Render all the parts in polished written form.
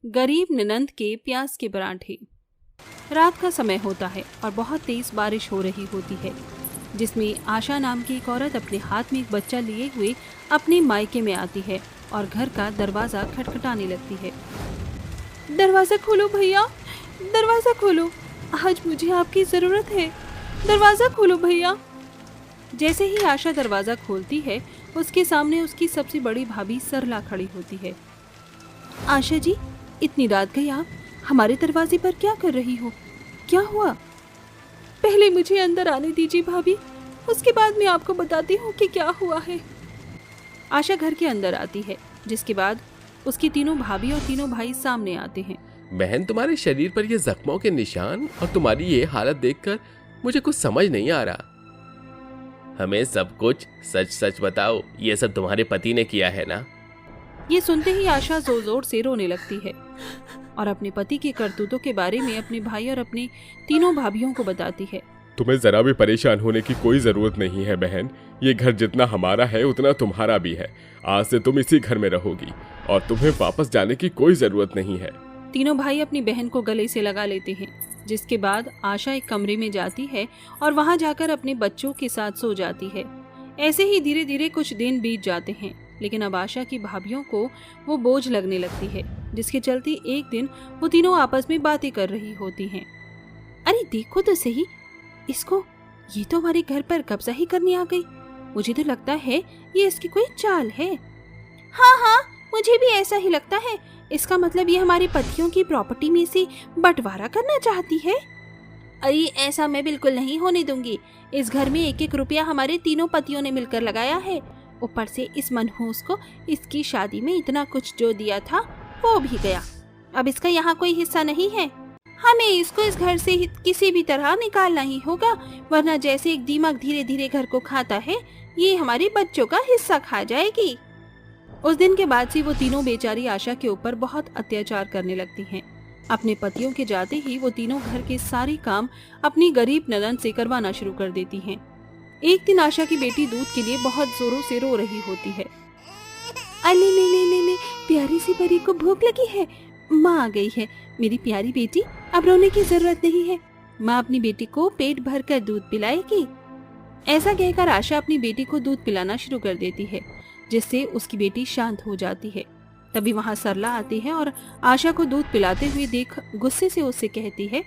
गरीब ननंद के प्याज के पराठे। रात का समय होता है और बहुत तेज बारिश हो रही होती है, जिसमें आशा नाम की एक औरत अपने हाथ में एक बच्चा लिए हुए अपने मायके में आती है और घर का दरवाजा खटखटाने लगती है। दरवाजा खोलो भैया, दरवाजा खोलो, आज मुझे आपकी जरूरत है, दरवाजा खोलो भैया। जैसे ही आशा दरवाजा खोलती है, उसके सामने उसकी सबसे बड़ी भाभी सरला खड़ी होती है। आशा जी, इतनी रात गई आप हमारे दरवाजे पर क्या कर रही हो? क्या हुआ? पहले मुझे अंदर आने दीजिए भाभी, उसके बाद मैं आपको बताती हूँ कि क्या हुआ है। आशा घर के अंदर आती है, जिसके बाद उसकी तीनों भाभी और तीनों भाई सामने आते हैं। बहन, तुम्हारे शरीर पर ये जख्मों के निशान और तुम्हारी ये हालत देखकर मुझे कुछ समझ नहीं आ रहा। हमें सब कुछ सच सच बताओ, ये सब तुम्हारे पति ने किया है ना? ये सुनते ही आशा जोर जोर से रोने लगती है और अपने पति के करतूतों के बारे में अपने भाई और अपनी तीनों भाभियों को बताती है। तुम्हें जरा भी परेशान होने की कोई जरूरत नहीं है बहन, ये घर जितना हमारा है उतना तुम्हारा भी है। आज से तुम इसी घर में रहोगी और तुम्हें वापस जाने की कोई जरूरत नहीं है। तीनों भाई अपनी बहन को गले से लगा लेते हैं, जिसके बाद आशा एक कमरे में जाती है और वहां जाकर अपने बच्चों के साथ सो जाती है। ऐसे ही धीरे धीरे कुछ दिन बीत जाते हैं, लेकिन अब आशा की भाभियों को वो बोझ लगने लगती है, जिसके चलते एक दिन वो तीनों आपस में बातें कर रही होती हैं। अरे देखो तो सही, इसको, ये तो हमारे घर पर कब्जा ही करने आ गई। मुझे तो लगता है ये इसकी कोई चाल है। हाँ हाँ, मुझे भी ऐसा ही लगता है। इसका मतलब ये हमारे पतियों की प्रॉपर्टी में से बंटवारा करना चाहती है। अरे ऐसा मैं बिल्कुल नहीं होने दूंगी। इस घर में एक एक रुपया हमारे तीनों पतियों ने मिलकर लगाया है। ऊपर से इस मनहूस को इसकी शादी में इतना कुछ जो दिया था वो भी गया। अब इसका यहाँ कोई हिस्सा नहीं है। हमें इसको इस घर से किसी भी तरह निकालना ही होगा, वरना जैसे एक दीमक धीरे धीरे घर को खाता है, ये हमारे बच्चों का हिस्सा खा जाएगी। उस दिन के बाद से वो तीनों बेचारी आशा के ऊपर बहुत अत्याचार करने लगती हैं। अपने पतियों के जाते ही वो तीनों घर के सारे काम अपनी गरीब ननद से करवाना शुरू कर देती हैं। एक दिन आशा की बेटी दूध के लिए बहुत जोरों से रो रही होती है। अले ले ले ले ले, प्यारी सी परी को भूख लगी है, माँ आ गई है। मेरी प्यारी बेटी, अब रोने की जरूरत नहीं है, माँ अपनी बेटी को पेट भर कर दूध पिलाएगी। ऐसा कहकर आशा अपनी बेटी को दूध पिलाना शुरू कर देती है, जिससे उसकी बेटी शांत हो जाती है। तभी वहाँ सरला आती है और आशा को दूध पिलाते हुए देख गुस्से से उससे कहती है,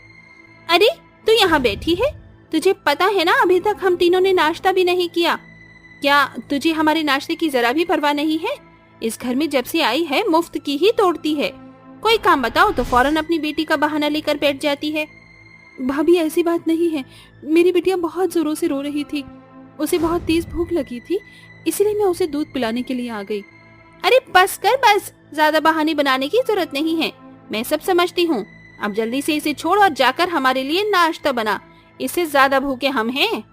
अरे तू यहाँ बैठी है? तुझे पता है ना अभी तक हम तीनों ने नाश्ता भी नहीं किया। क्या तुझे हमारे नाश्ते की जरा भी परवाह नहीं है? इस घर में जब से आई है मुफ्त की ही तोड़ती है। कोई काम बताओ तो फौरन अपनी बेटी का बहाना लेकर बैठ जाती है। भाभी ऐसी बात नहीं है, मेरी बिटिया बहुत जोरों से रो रही थी, उसे बहुत तेज भूख लगी थी, इसलिए मैं उसे दूध पिलाने के लिए आ गई। अरे बस कर बस, ज्यादा बहाने बनाने की जरूरत नहीं है, मैं सब समझती हूँ। अब जल्दी से इसे छोड़ और जाकर हमारे लिए नाश्ता बना, इससे ज्यादा भूखे हम हैं।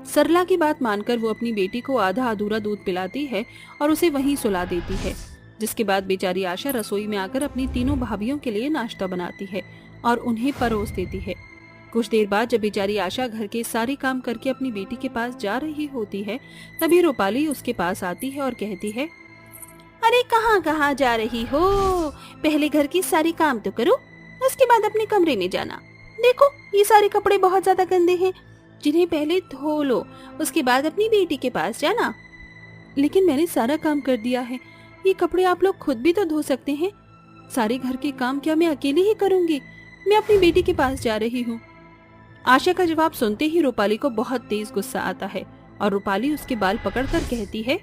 सरला की बात मानकर वो अपनी बेटी को आधा अधूरा दूध पिलाती है और उसे वहीं सुला देती है, जिसके बाद बेचारी आशा रसोई में आकर अपनी तीनों भाभियों के लिए नाश्ता बनाती है और उन्हें परोस देती है। कुछ देर बाद जब बेचारी आशा घर के सारे काम करके अपनी बेटी के पास जा रही होती है, तभी रूपाली उसके पास आती है और कहती है, अरे कहाँ कहाँ जा रही हो? पहले घर की सारी काम तो करो, उसके बाद अपने कमरे में जाना। देखो ये सारे कपड़े बहुत ज्यादा गंदे हैं, जिन्हें पहले धो लो, उसके बाद अपनी बेटी के पास जाना। लेकिन मैंने सारा काम कर दिया है, ये कपड़े आप लोग खुद भी तो धो सकते हैं। सारे घर के काम क्या मैं अकेले ही करूंगी? मैं अपनी बेटी के पास जा रही हूँ। आशा का जवाब सुनते ही रूपाली को बहुत तेज गुस्सा आता है और रूपाली उसके बाल पकड़कर कहती है,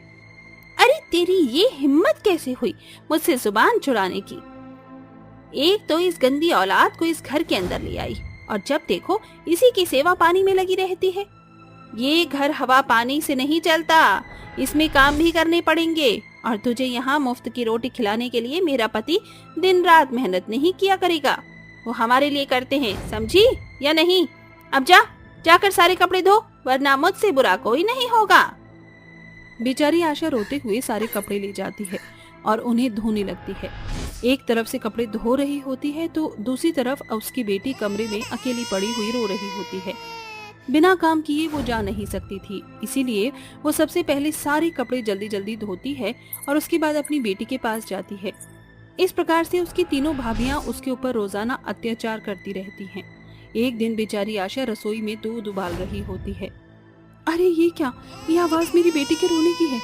अरे तेरी ये हिम्मत कैसे हुई मुझसे जुबान चुराने की? एक तो इस गंदी औलाद को इस घर के अंदर ले आई और जब देखो इसी की सेवा पानी में लगी रहती है। ये घर हवा पानी से नहीं चलता, इसमें काम भी करने पड़ेंगे और तुझे यहाँ मुफ्त की रोटी खिलाने के लिए मेरा पति दिन रात मेहनत नहीं किया करेगा, वो हमारे लिए करते हैं, समझी या नहीं? अब जाकर सारे कपड़े धो, वरना मुझसे बुरा कोई नहीं होगा। बेचारी आशा रोते हुए सारे कपड़े ले जाती है और उन्हें धोने लगती है। एक तरफ से कपड़े धो रही होती है तो दूसरी तरफ उसकी बेटी कमरे में अकेली पड़ी हुई रो रही होती है। बिना काम किए वो जा नहीं सकती थी, इसीलिए वो सबसे पहले सारे कपड़े जल्दी जल्दी धोती है और उसके बाद अपनी बेटी के पास जाती है। इस प्रकार से उसकी तीनों भाभियां उसके ऊपर रोजाना अत्याचार करती रहती हैं। एक दिन बेचारी आशा रसोई में दूध उबाल रही होती है। अरे ये क्या, ये आवाज मेरी बेटी के रोने की है।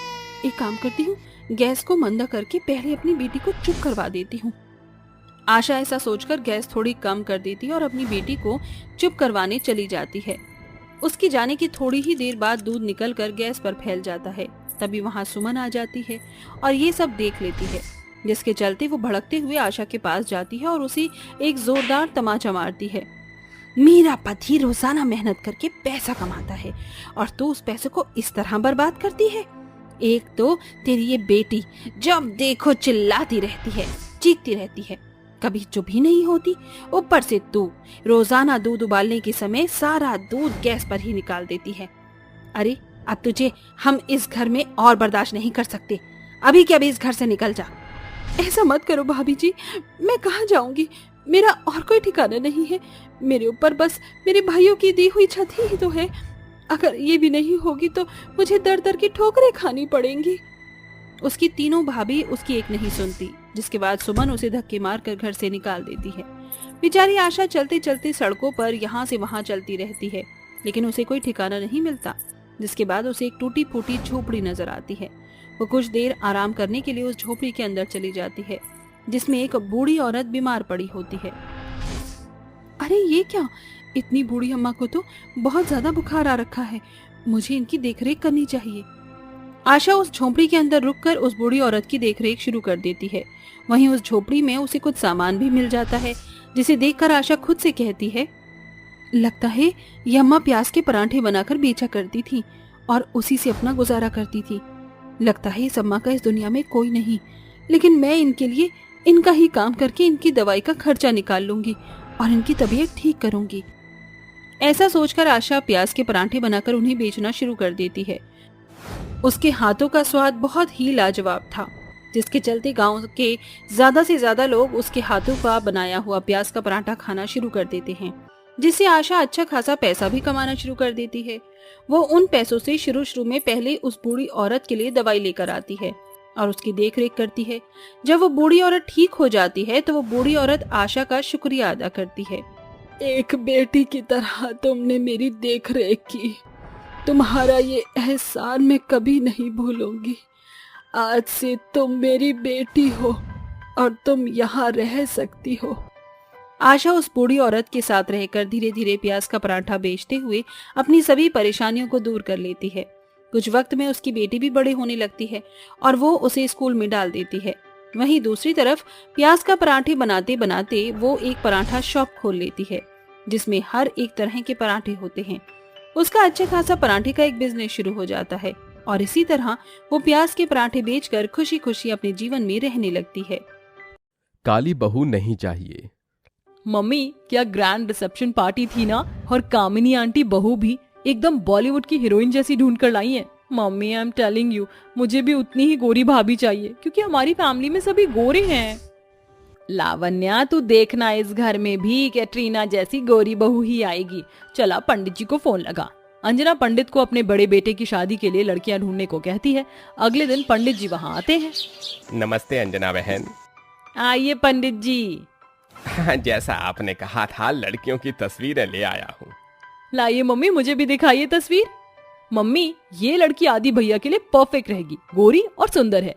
एक काम करती हूँ, गैस को मंदा करके पहले अपनी बेटी को चुप करवा देती हूँ। आशा ऐसा सोचकर गैस थोड़ी कम कर देती है और अपनी बेटी को चुप करवाने चली जाती है। उसकी जाने की थोड़ी ही देर बाद दूध निकलकर गैस पर फैल जाता है। तभी वहाँ सुमन आ जाती है और ये सब देख लेती है, जिसके चलते वो भड़कते हुए आशा के पास जाती है और उसे एक जोरदार तमाचा मारती है। मेरा पति रोजाना मेहनत करके पैसा कमाता है और तू उस पैसे को इस तरह बर्बाद करती है। एक तो तेरी ये बेटी जब देखो चिल्लाती रहती है, चीखती रहती है, कभी चुप ही नहीं होती। ऊपर से तू रोजाना दूध उबालने के समय सारा दूध गैस पर ही निकाल देती है। अरे अब तुझे हम इस घर में और बर्दाश्त नहीं कर सकते। अभी के अभी इस घर से निकल जा। ऐसा मत करो भाभी जी, मैं कहाँ जाऊंगी? मेरा और कोई ठिकाना नहीं है। मेरे ऊपर बस मेरे भाइयों की दी हुई छत ही तो है। अगर ये भी नहीं होगी तो मुझे दर दर की ठोकरें खानी पड़ेंगी। उसकी तीनों भाभी उसकी एक नहीं सुनती, जिसके बाद सुमन उसे धक्के मारकर घर से निकाल देती है। बेचारी आशा चलते चलते सड़कों पर यहाँ से वहाँ चलती रहती है, लेकिन उसे कोई ठिकाना नहीं मिलता। जिसके बाद उसे एक टूटी फूटी झोपड़ी नजर आती है। वो कुछ देर आराम करने के लिए उस झोपड़ी के अंदर चली जाती है, जिसमें एक बूढ़ी औरत बीमार पड़ी होती है। अरे ये क्या, इतनी बूढ़ी अम्मा को तो बहुत ज्यादा बुखार आ रखा है। मुझे इनकी देखरेख करनी चाहिए। आशा उस झोपड़ी के अंदर रुककर उस बूढ़ी औरत की देखरेख शुरू कर देती है। वहीं उस झोपड़ी में उसे कुछ सामान भी मिल जाता है, जिसे देखकर आशा खुद से कहती है, लगता है ये अम्मा प्याज के परांठे बनाकर बेचा करती थी और उसी से अपना गुजारा करती थी। लगता है इस अम्मा का इस दुनिया में कोई नहीं, लेकिन मैं इनके लिए इनका ही काम करके इनकी दवाई का खर्चा निकाल लूंगी और इनकी तबीयत ठीक करूंगी। ऐसा सोचकर आशा प्याज के परांठे बनाकर उन्हें बेचना शुरू कर देती है। उसके हाथों का स्वाद बहुत ही लाजवाब था, जिसके चलते गांव के ज्यादा से ज्यादा लोग उसके हाथों का बनाया हुआ प्याज का पराठा खाना शुरू कर देते हैं, जिससे आशा अच्छा खासा पैसा भी कमाना शुरू कर देती है। वो उन पैसों से शुरू में पहले उस बूढ़ी औरत के लिए दवाई लेकर आती है और उसकी देखरेख करती है। जब वो बूढ़ी औरत ठीक हो जाती है तो वो बूढ़ी औरत आशा का शुक्रिया अदा करती है। एक बेटी की तरह तुमने मेरी देखरेख की। तुम्हारा ये एहसान मैं कभी नहीं भूलूंगी। आज से तुम मेरी बेटी हो और तुम यहाँ रह सकती हो। आशा उस बूढ़ी औरत के साथ रहकर धीरे धीरे प्याज का पराठा बेचते हुए अपनी सभी परेशानियों को दूर कर लेती है। कुछ वक्त में उसकी बेटी भी बड़े होने लगती है और वो उसे स्कूल में डाल देती है। वहीं दूसरी तरफ प्याज का पराठे बनाते बनाते वो एक पराठा शॉप खोल लेती है, जिसमें हर एक तरह के पराठे होते हैं। उसका अच्छा खासा पराठे का एक बिजनेस शुरू हो जाता है और इसी तरह वो प्याज के पराठे बेचकर खुशी खुशी अपने जीवन में रहने लगती है। काली बहू नहीं चाहिए। मम्मी, क्या ग्रैंड रिसेप्शन पार्टी थी ना, और कामिनी आंटी बहू भी एकदम बॉलीवुड की हीरोइन जैसी ढूंढ कर लाई है। Mummy, I am telling you, मुझे भी उतनी ही गोरी भाभी चाहिए, क्योंकि हमारी फैमिली में सभी गोरे हैं। लावण्या, तू देखना इस घर में भी कैटरीना जैसी गोरी बहू ही आएगी। चला पंडित जी को फोन लगा। अंजना पंडित को अपने बड़े बेटे की शादी के लिए लड़कियां ढूंढने को कहती है। अगले दिन पंडित जी वहाँ आते हैं। नमस्ते अंजना बहन। आइए पंडित जी। जैसा आपने कहा था, लड़कियों की तस्वीरें ले आया हूँ। लाइए मम्मी, मुझे भी दिखाइए तस्वीर। मम्मी, ये लड़की आदि भैया के लिए परफेक्ट रहेगी, गोरी और सुंदर है।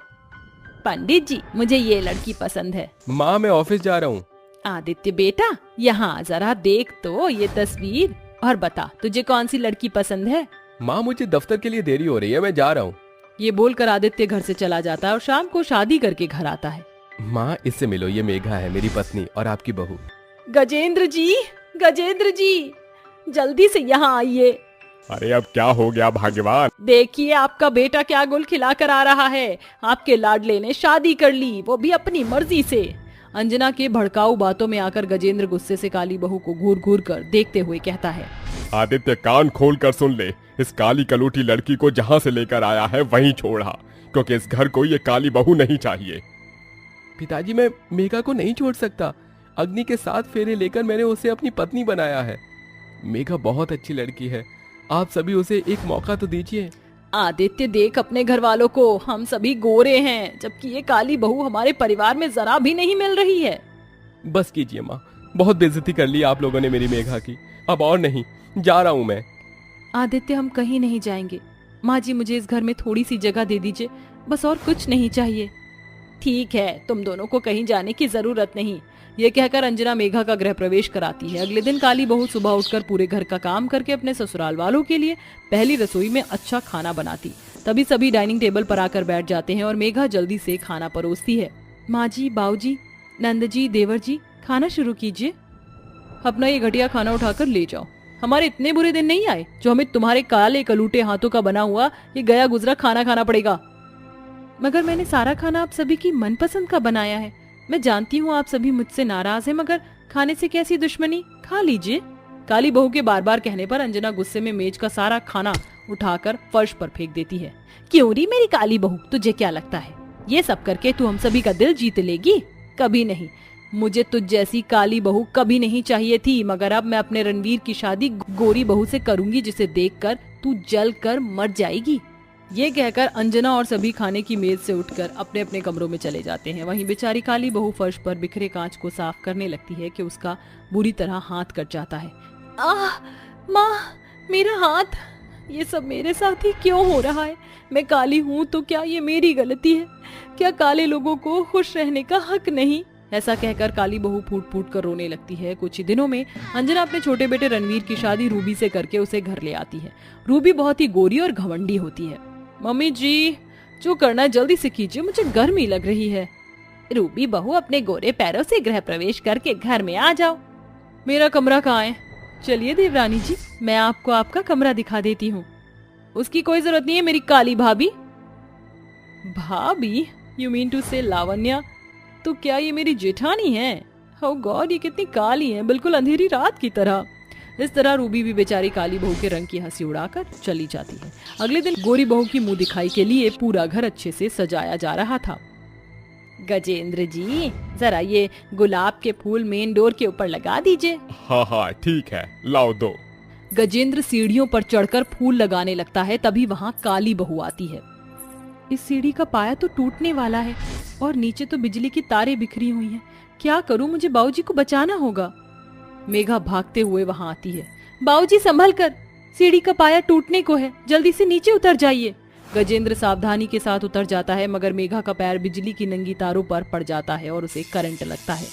पंडित जी, मुझे ये लड़की पसंद है। माँ, मैं ऑफिस जा रहा हूँ। आदित्य बेटा, यहाँ जरा देख तो ये तस्वीर और बता तुझे कौन सी लड़की पसंद है। माँ, मुझे दफ्तर के लिए देरी हो रही है, मैं जा रहा हूँ। ये बोलकर आदित्य घर से चला जाता है और शाम को शादी करके घर आता है। माँ, इससे मिलो, ये मेघा है, मेरी पत्नी और आपकी बहू। गजेंद्र जी, गजेंद्र जी, जल्दी से यहाँ आइए। अरे अब क्या हो गया भाग्यवान? देखिए आपका बेटा क्या गुल खिला कर आ रहा है। आपके लाडले ने शादी कर ली, वो भी अपनी मर्जी से। अंजना के भड़काऊ बातों में आकर गजेंद्र गुस्से से काली बहू को घूर घूर कर देखते हुए कहता है, आदित्य, कान खोल कर सुन ले। इस काली कलूटी लड़की को जहाँ से लेकर आया है वहीं छोड़ा, क्योंकि इस घर को ये काली बहू नहीं चाहिए। पिताजी, मैं मेघा को नहीं छोड़ सकता। अग्नि के 7 फेरे लेकर मैंने उसे अपनी पत्नी बनाया है। मेघा बहुत अच्छी लड़की है, आप सभी उसे एक मौका तो दीजिए। आदित्य देख अपने घर वालों को, हम सभी गोरे हैं, जबकि ये काली बहू हमारे परिवार में जरा भी नहीं मिल रही है। बस कीजिए माँ, बहुत बेइज्जती कर ली आप लोगों ने मेरी मेघा की। अब और नहीं, जा रहा हूँ मैं। आदित्य हम कहीं नहीं जाएंगे। माँ जी मुझे इस घर में थोड़ी सी जगह दे दीजिए, बस और कुछ नहीं चाहिए। ठीक है, तुम दोनों को कहीं जाने की जरूरत नहीं। ये कहकर अंजना मेघा का गृह प्रवेश कराती है। अगले दिन काली बहू सुबह उठकर पूरे घर का काम करके अपने ससुराल वालों के लिए पहली रसोई में अच्छा खाना बनाती। तभी सभी डाइनिंग टेबल पर आकर बैठ जाते हैं और मेघा जल्दी से खाना परोसती है। माँ जी, बाऊ जी, नंद जी, देवर जी, खाना शुरू कीजिए। अपना ये घटिया खाना उठाकर ले जाओ। हमारे इतने बुरे दिन नहीं आए जो हमें तुम्हारे काले कलूटे हाथों का बना हुआ ये गया गुजरा खाना खाना पड़ेगा। मगर मैंने सारा खाना आप सभी की मनपसंद का बनाया है। मैं जानती हूँ आप सभी मुझसे नाराज हैं, मगर खाने से कैसी दुश्मनी, खा लीजिए। काली बहू के बार बार कहने पर अंजना गुस्से में मेज का सारा खाना उठाकर फर्श पर फेंक देती है। क्यों री मेरी काली बहू, तुझे क्या लगता है ये सब करके तू हम सभी का दिल जीत लेगी? कभी नहीं। मुझे तुझ जैसी काली बहू कभी नहीं चाहिए थी, मगर अब मैं अपने रणवीर की शादी गोरी बहू से करूंगी, जिसे देखकर तू जल कर मर जाएगी। ये कहकर अंजना और सभी खाने की मेज से उठकर अपने अपने कमरों में चले जाते हैं। वहीं बेचारी काली बहू फर्श पर बिखरे कांच को साफ करने लगती है कि उसका बुरी तरह हाथ कट जाता है। आह माँ, मेरा हाथ, ये सब मेरे साथ ही क्यों हो रहा है? मैं काली हूँ तो क्या ये मेरी गलती है? क्या काले लोगों को खुश रहने का हक नहीं? ऐसा कहकर काली बहू फूट फूट कर रोने लगती है। कुछ ही दिनों में अंजना अपने छोटे बेटे रणवीर की शादी रूबी से करके उसे घर ले आती है। रूबी बहुत ही गोरी और घमंडी होती है। मम्मी जी, जो करना है जल्दी से कीजिए, मुझे गर्मी लग रही है। रूबी बहू, अपने गोरे पैरों से गृह प्रवेश करके घर में आ जाओ। मेरा कमरा कहाँ है? चलिए देवरानी जी, मैं आपको आपका कमरा दिखा देती हूँ। उसकी कोई जरूरत नहीं है मेरी काली भाभी। भाभी? यू मीन टू से लावण्या? तो क्या ये मेरी जेठानी है? ओह गॉड, ये कितनी काली है, बिल्कुल अंधेरी रात की तरह। इस तरह रूबी भी बेचारी काली बहू के रंग की हंसी उड़ाकर चली जाती है। अगले दिन गोरी बहू की मुंह दिखाई के लिए पूरा घर अच्छे से सजाया जा रहा था। गजेंद्र जी, जरा ये गुलाब के फूल मेन डोर के ऊपर लगा दीजिए। हाँ हाँ ठीक है, लाओ दो। गजेंद्र सीढ़ियों पर चढ़कर फूल लगाने लगता है। तभी वहाँ काली बहू आती है। इस सीढ़ी का पाया तो टूटने वाला है और नीचे तो बिजली की तारें बिखरी हुई हैं। क्या करूं, मुझे बाऊजी को बचाना होगा। मेघा भागते हुए वहां आती है। बाऊजी संभल कर, सीढ़ी का पाया टूटने को है, जल्दी से नीचे उतर जाइए। गजेंद्र सावधानी के साथ उतर जाता है, मगर मेघा का पैर बिजली की नंगी तारों पर पड़ जाता है और उसे करंट लगता है।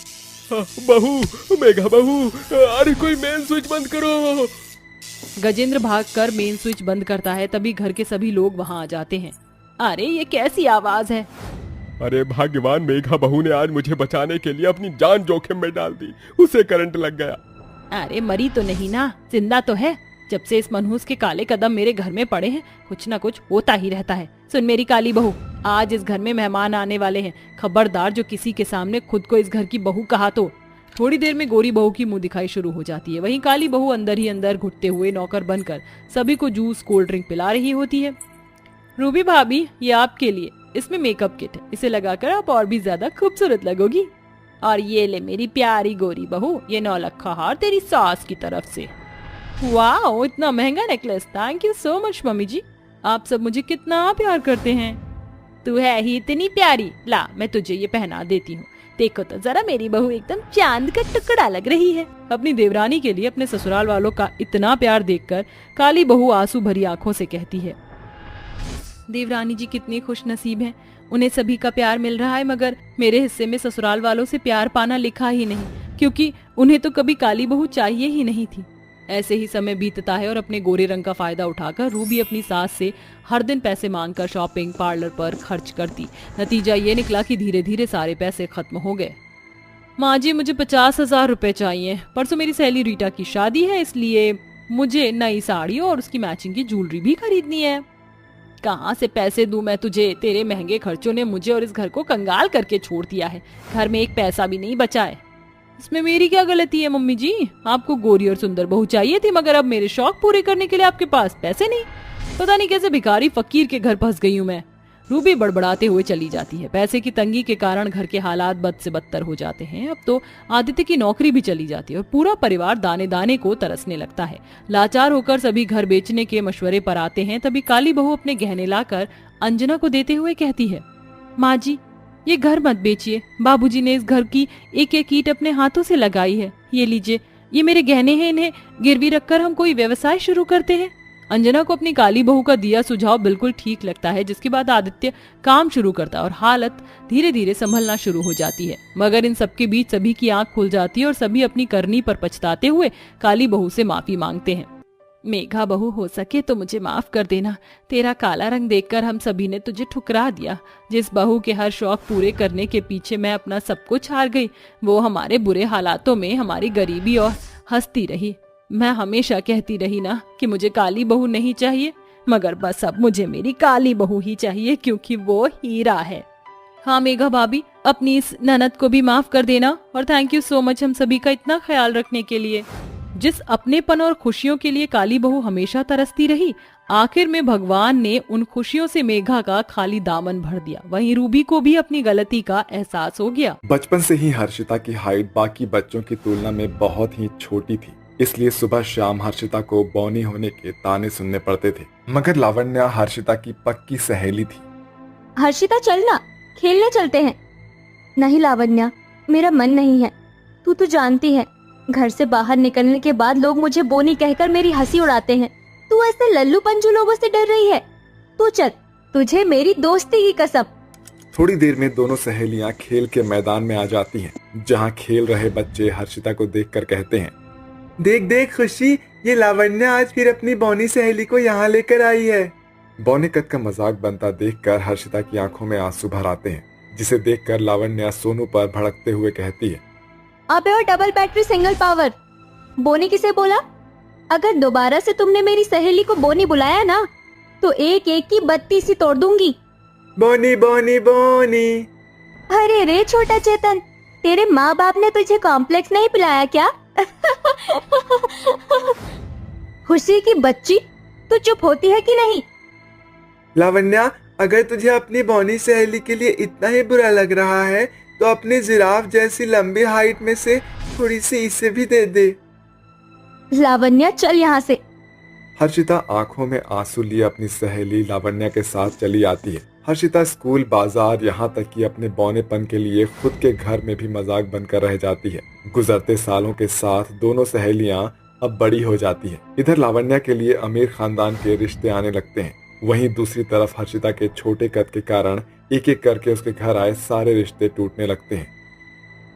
बहू, मेघा बहू, अरे कोई मेन स्विच बंद करो। गजेंद्र भागकर मेन स्विच बंद करता है। तभी घर के सभी लोग वहां आ जाते हैं। अरे ये कैसी आवाज है? अरे भाग्यवान, मेघा बहू ने आज मुझे बचाने के लिए अपनी जान जोखिम में डाल दी, उसे करंट लग गया। अरे मरी तो नहीं ना, जिंदा तो है। जब से इस मनहूस के काले कदम मेरे घर में पड़े हैं, कुछ ना कुछ होता ही रहता है। सुन मेरी काली बहू, आज इस घर में मेहमान आने वाले हैं। खबरदार जो किसी के सामने खुद को इस घर की बहू कहा तो। थोड़ी देर में गोरी बहू की मुंह दिखाई शुरू हो जाती है। वहीं काली बहू अंदर ही अंदर घुटते हुए नौकर बनकर सभी को जूस कोल्ड ड्रिंक पिला रही होती है। रूबी भाभी, ये आपके लिए, इसमें मेकअप किट है, इसे लगाकर आप और भी ज्यादा खूबसूरत लगोगी। और ये ले मेरी प्यारी गोरी बहू, ये 9 लख हार तेरी सास की तरफ से। वाह, इतना महंगा necklace, thank you so much mummy ji. आप सब मुझे कितना प्यार करते हैं। तू है ही इतनी प्यारी, ला मैं तुझे ये पहना देती हूँ। देखो तो जरा, मेरी बहू एकदम चांद का टुकड़ा लग रही है। अपनी देवरानी के लिए अपने ससुराल वालों का इतना प्यार देखकर काली बहू आंसू भरी आंखों से कहती है, देवरानी जी कितनी खुश नसीब हैं, उन्हें सभी का प्यार मिल रहा है, मगर मेरे हिस्से में ससुराल वालों से प्यार पाना लिखा ही नहीं, क्योंकि उन्हें तो कभी काली बहू चाहिए ही नहीं थी। ऐसे ही समय बीतता है और अपने गोरे रंग का फायदा उठाकर रूबी अपनी सास से हर दिन पैसे मांगकर शॉपिंग पार्लर पर खर्च करती। नतीजा ये निकला कि धीरे धीरे सारे पैसे खत्म हो गए। माँ जी, मुझे 50,000 रुपए चाहिए। परसों मेरी सहेली रीटा की शादी है, इसलिए मुझे नई साड़ी और उसकी मैचिंग की ज्वेलरी भी खरीदनी है। कहाँ से पैसे दूं मैं तुझे? तेरे महंगे खर्चों ने मुझे और इस घर को कंगाल करके छोड़ दिया है। घर में एक पैसा भी नहीं बचा है। इसमें मेरी क्या गलती है मम्मी जी? आपको गोरी और सुंदर बहू चाहिए थी, मगर अब मेरे शौक पूरे करने के लिए आपके पास पैसे नहीं। पता नहीं कैसे भिखारी फकीर के घर फंस गई हूँ मैं। रूबी बड़बड़ाते हुए चली जाती है। पैसे की तंगी के कारण घर के हालात बद से बदतर हो जाते हैं। अब तो आदित्य की नौकरी भी चली जाती है और पूरा परिवार दाने दाने को तरसने लगता है। लाचार होकर सभी घर बेचने के मशवरे पर आते हैं। तभी काली बहू अपने गहने लाकर अंजना को देते हुए कहती है, माँ जी ये घर मत बेचिए, बाबूजी ने इस घर की एक एक ईंट अपने हाथों से लगाई है। ये लीजिए, ये मेरे गहने हैं, इन्हें गिरवी रखकर हम कोई व्यवसाय शुरू करते हैं। अंजना को अपनी काली बहू का दिया सुझाव बिल्कुल ठीक लगता है, जिसके बाद आदित्य काम शुरू करता है और हालत धीरे धीरे संभलना शुरू हो जाती है। मगर इन सबके बीच सभी की आंख खुल जाती है और सभी अपनी करनी पर पछताते हुए काली बहू से माफी मांगते हैं। मेघा बहू, हो सके तो मुझे माफ कर देना। तेरा काला रंग देखकर हम सभी ने तुझे ठुकरा दिया। जिस बहू के हर शौक पूरे करने के पीछे मैं अपना सब कुछ हार गई, वो हमारे बुरे हालातों में हमारी गरीबी और हंसती रही। मैं हमेशा कहती रही ना कि मुझे काली बहू नहीं चाहिए, मगर बस अब मुझे मेरी काली बहू ही चाहिए, क्योंकि वो हीरा है। हाँ मेघा भाभी, अपनी इस ननद को भी माफ कर देना और थैंक यू सो मच हम सभी का इतना ख्याल रखने के लिए। जिस अपनेपन और खुशियों के लिए काली बहू हमेशा तरसती रही, आखिर में भगवान ने उन खुशियों से मेघा का खाली दामन भर दिया। वहीं रूबी को भी अपनी गलती का एहसास हो गया। बचपन से ही हर्षिता की हाइट बाकी बच्चों की तुलना में बहुत ही छोटी थी, इसलिए सुबह शाम हर्षिता को बौनी होने के ताने सुनने पड़ते थे। मगर लावण्या हर्षिता की पक्की सहेली थी। हर्षिता चलना, खेलने चलते हैं। नहीं लावण्या, मेरा मन नहीं है। तू तो जानती है, घर से बाहर निकलने के बाद लोग मुझे बोनी कहकर मेरी हंसी उड़ाते हैं। तू ऐसे लल्लू पंजू लोगों से डर रही है? तू चल, तुझे मेरी दोस्ती की कसम। थोड़ी देर में दोनों सहेलियां खेल के मैदान में आ जाती हैं, जहां खेल रहे बच्चे हर्षिता को देखकर कहते हैं, देख देख खुशी, ये लावण्या आज फिर अपनी बौनी सहेली को यहाँ लेकर आई है। बौनीकत का मजाक बनता देखकर हर्षिता की आंखों में आंसू भर आते हैं, जिसे देखकर लावण्या सोनू पर भड़कते हुए कहती है, अबे और डबल बैटरी सिंगल पावर, बोनी किसे बोला? अगर दोबारा से तुमने मेरी सहेली को बोनी बुलाया ना, तो एक एक की बत्ती सी तोड़ दूंगी। बोनी बोनी बोनी। अरे रे छोटा चेतन, तेरे माँ बाप ने तुझे कॉम्प्लेक्स नहीं पिलाया क्या? खुशी की बच्ची, तू चुप होती है कि नहीं? लावण्या, अगर तुझे अपनी बौनी सहेली के लिए इतना ही बुरा लग रहा है तो अपनी जिराफ जैसी लंबी हाइट में से थोड़ी सी इसे भी दे दे। लावण्या चल यहाँ से। हर्षिता आंखों में आंसू लिए अपनी सहेली लावण्या के साथ चली आती है। हर्षिता स्कूल, बाजार, यहाँ तक कि अपने बौनेपन के लिए खुद के घर में भी मजाक बनकर रह जाती है। गुजरते सालों के साथ दोनों सहेलियां अब बड़ी हो जाती है। इधर लावण्या के लिए अमीर खानदान के रिश्ते आने लगते हैं, वहीं दूसरी तरफ हर्षिता के छोटे कद के कारण एक एक करके उसके घर आए सारे रिश्ते टूटने लगते हैं।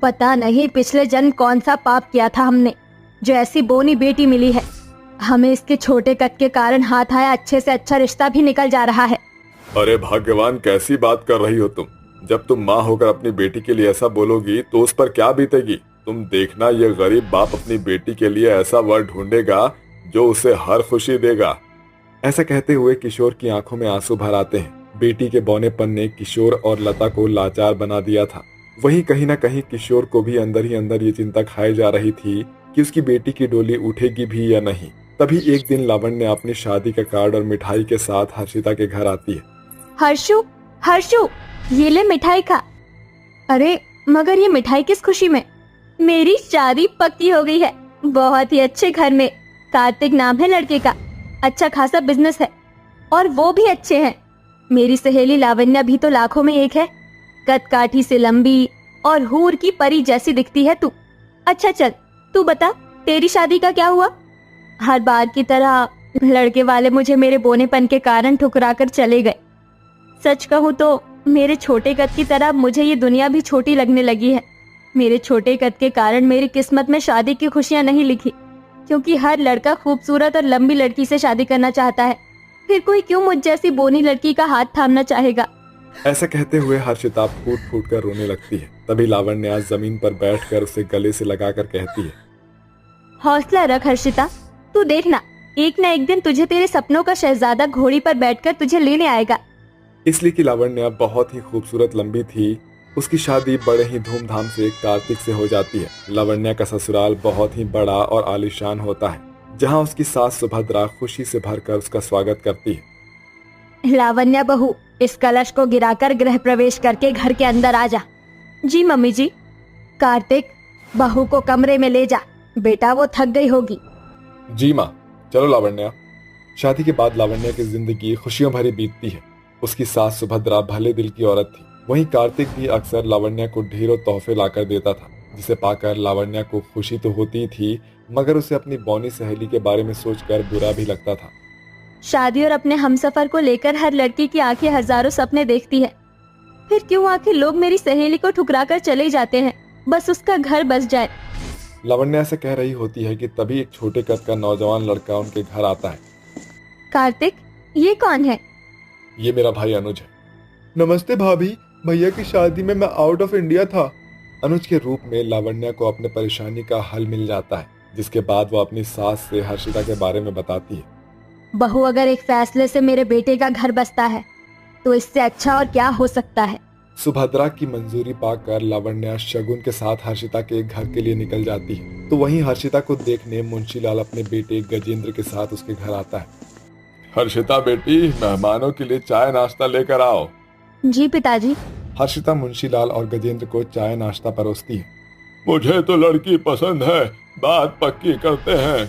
पता नहीं पिछले जन्म कौन सा पाप किया था हमने, जो ऐसी बोनी बेटी मिली है। हमें इसके छोटे कद के कारण हाथ आया अच्छे से अच्छा रिश्ता भी निकल जा रहा है। अरे भाग्यवान, कैसी बात कर रही हो तुम? जब तुम माँ होकर अपनी बेटी के लिए ऐसा बोलोगी तो उस पर क्या बीतेगी? तुम देखना, ये गरीब बाप अपनी बेटी के लिए ऐसा वर ढूंढेगा जो उसे हर खुशी देगा। ऐसा कहते हुए किशोर की आंखों में आंसू भर आते हैं। बेटी के बौनेपन ने किशोर और लता को लाचार बना दिया था। वहीं कहीं न कहीं किशोर को भी अंदर ही अंदर ये चिंता खाई जा रही थी कि उसकी बेटी की डोली उठेगी भी या नहीं। तभी एक दिन लावण्या अपनी शादी का कार्ड और मिठाई के साथ हर्षिता के घर आती है। हर्षु, हर्षु, ये ले मिठाई खा। अरे मगर ये मिठाई किस खुशी में? मेरी शादी पक्की हो गई है, बहुत ही अच्छे घर में। कार्तिक नाम है लड़के का, अच्छा खासा बिजनेस है और वो भी अच्छे हैं। मेरी सहेली लावण्या भी तो लाखों में एक है। कद काठी से लंबी और हूर की परी जैसी दिखती है तू। अच्छा चल, तू बता, तेरी शादी का क्या हुआ? हर बार की तरह लड़के वाले मुझे मेरे बोनेपन के कारण ठुकरा कर चले गए। सच कहूँ तो मेरे छोटे कद की तरह मुझे ये दुनिया भी छोटी लगने लगी है। मेरे छोटे कद के कारण मेरी किस्मत में शादी की खुशियाँ नहीं लिखी, क्योंकि हर लड़का खूबसूरत और लंबी लड़की से शादी करना चाहता है। फिर कोई क्यों मुझ जैसी बोनी लड़की का हाथ थामना चाहेगा? ऐसा कहते हुए हर्षिता फूट फूट कर रोने लगती है। तभी लावण्या जमीन पर बैठकर उसे गले से लगाकर कहती है, हौसला रख हर्षिता, तू देखना, एक न एक दिन तुझे तेरे सपनों का शहजादा घोड़ी पर बैठकर तुझे लेने आएगा। इसलिए कि लावण्या बहुत ही खूबसूरत लंबी थी, उसकी शादी बड़े ही धूमधाम से कार्तिक से हो जाती है। लावण्या का ससुराल बहुत ही बड़ा और आलीशान होता है, जहां उसकी सास सुभद्रा खुशी से भरकर उसका स्वागत करती है। लावण्या बहू, इस कलश को गिराकर गृह प्रवेश करके घर के अंदर आ जा। जी मम्मी जी। कार्तिक, बहू को कमरे में ले जा, बेटा वो थक गई होगी। जी माँ। चलो लावण्या। शादी के बाद लावण्या की जिंदगी खुशियों भरी बीतती है। उसकी सास सुभद्रा भले दिल की औरत थी। वहीं कार्तिक भी अक्सर लावण्या को ढेरों तोहफे लाकर देता था, जिसे पाकर लावण्या को खुशी तो होती थी, मगर उसे अपनी बौनी सहेली के बारे में सोचकर बुरा भी लगता था। शादी और अपने हमसफर को लेकर हर लड़की की आंखें हजारों सपने देखती है, फिर क्यों आखिर लोग मेरी सहेली को ठुकराकर चले जाते हैं, बस उसका घर बस जाए। लावण्या ऐसे कह रही होती है कि तभी एक छोटे कद का नौजवान लड़का उनके घर आता है। कार्तिक, ये कौन है? ये मेरा भाई अनुज है। नमस्ते भाभी, भैया की शादी में मैं आउट ऑफ इंडिया था। अनुज के रूप में लावण्या को अपने परेशानी का हल मिल जाता है, जिसके बाद वो अपनी सास से हर्षिता के बारे में बताती है। बहू, अगर एक फैसले से मेरे बेटे का घर बसता है तो इससे अच्छा और क्या हो सकता है। सुभद्रा की मंजूरी पाकर लावण्या शगुन के साथ हर्षिता के घर के लिए निकल जाती है। तो वहीं हर्षिता को देखने मुंशीलाल अपने बेटे गजेंद्र के साथ उसके घर आता है। हर्षिता बेटी, मेहमानों के लिए चाय नाश्ता लेकर आओ। जी पिताजी। हर्षिता मुंशीलाल और गजेंद्र को चाय नाश्ता परोसती है। मुझे तो लड़की पसंद है, बात पक्की करते हैं।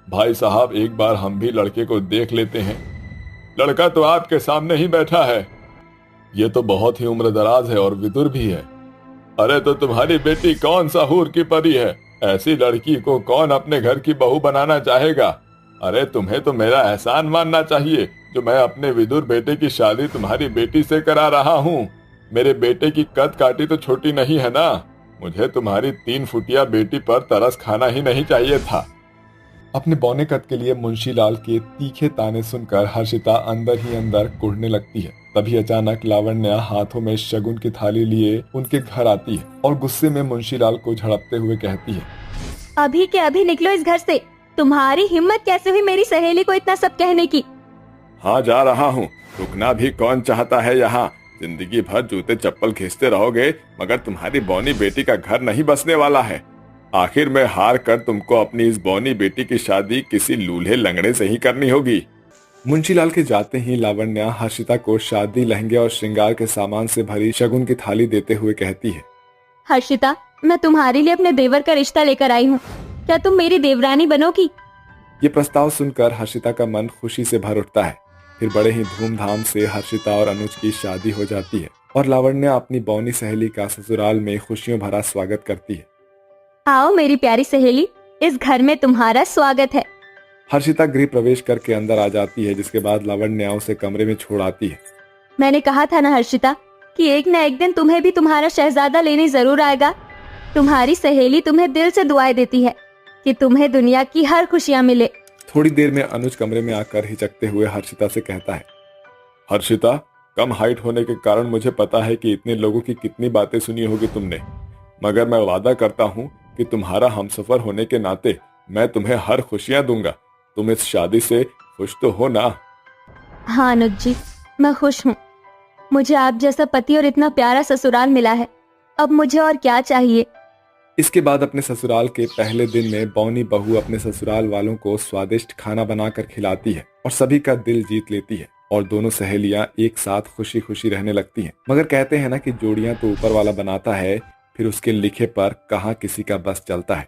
भाई साहब, एक बार हम भी लड़के को देख लेते हैं। लड़का तो आपके सामने ही बैठा है। ये तो बहुत ही उम्रदराज है और विदुर भी है। अरे तो तुम्हारी बेटी कौन सा हूर की परी है, ऐसी लड़की को कौन अपने घर की बहू बनाना चाहेगा। अरे तुम्हें तो मेरा एहसान मानना चाहिए जो मैं अपने विदुर बेटे की शादी तुम्हारी बेटी से करा रहा हूँ। मेरे बेटे की कद काटी तो छोटी नहीं है ना। मुझे तुम्हारी 3 फुटिया बेटी पर तरस खाना ही नहीं चाहिए था। अपने बौने कद के लिए मुंशीलाल के तीखे ताने सुनकर हर्षिता अंदर ही अंदर कुढ़ने लगती है। तभी अचानक लावण्या हाथों में शगुन की थाली लिए उनके घर आती है और गुस्से में मुंशीलाल को झड़पते हुए कहती है, अभी के अभी निकलो इस घर से। तुम्हारी हिम्मत कैसे हुई मेरी सहेली को इतना सब कहने की? हाँ, जा रहा हूँ। रुकना भी कौन चाहता है यहाँ। जिंदगी भर जूते चप्पल खींचते रहोगे, मगर तुम्हारी बौनी बेटी का घर नहीं बसने वाला है। आखिर में हार कर तुमको अपनी इस बौनी बेटी की शादी किसी लूल्हे लंगड़े से ही करनी होगी। मुंशीलाल के जाते ही लावण्या हर्षिता को शादी, लहंगे और श्रृंगार के सामान से भरी शगुन की थाली देते हुए कहती है, हर्षिता, मैं तुम्हारे लिए अपने देवर का रिश्ता लेकर आई हूँ, क्या तुम मेरी देवरानी बनोगी? ये प्रस्ताव सुनकर हर्षिता का मन खुशी से भर उठता है। फिर बड़े ही धूमधाम से हर्षिता और अनुज की शादी हो जाती है और लावण्या अपनी बौनी सहेली का ससुराल में खुशियों भरा स्वागत करती है। आओ मेरी प्यारी सहेली, इस घर में तुम्हारा स्वागत है। हर्षिता गृह प्रवेश करके अंदर आ जाती है, जिसके बाद लावण्या उसे कमरे में छोड़ आती है। मैंने कहा था ना हर्षिता कि एक न एक दिन तुम्हें भी तुम्हारा शहजादा लेने जरूर आएगा। तुम्हारी सहेली तुम्हें दिल से दुआएं देती है कि तुम्हें दुनिया की हर खुशियां मिले। थोड़ी देर में अनुज कमरे में आकर हिचकते हुए हर्षिता से कहता है, हर्षिता, कम हाइट होने के कारण मुझे पता है कि इतने लोगों की कितनी बातें सुनी होगी तुमने, मगर मैं वादा करता हूँ कि तुम्हारा हमसफर होने के नाते मैं तुम्हें हर खुशियां दूंगा। तुम इस शादी से खुश तो हो ना? हाँ अनुज जी, मैं खुश हूँ। मुझे आप जैसा पति और इतना प्यारा ससुराल मिला है, अब मुझे और क्या चाहिए। इसके बाद अपने ससुराल के पहले दिन में बौनी बहू अपने ससुराल वालों को स्वादिष्ट खाना बनाकर खिलाती है और सभी का दिल जीत लेती है और दोनों सहेलियां एक साथ खुशी खुशी रहने लगती हैं। मगर कहते हैं ना कि जोड़ियां तो ऊपर वाला बनाता है, फिर उसके लिखे पर कहाँ किसी का बस चलता है।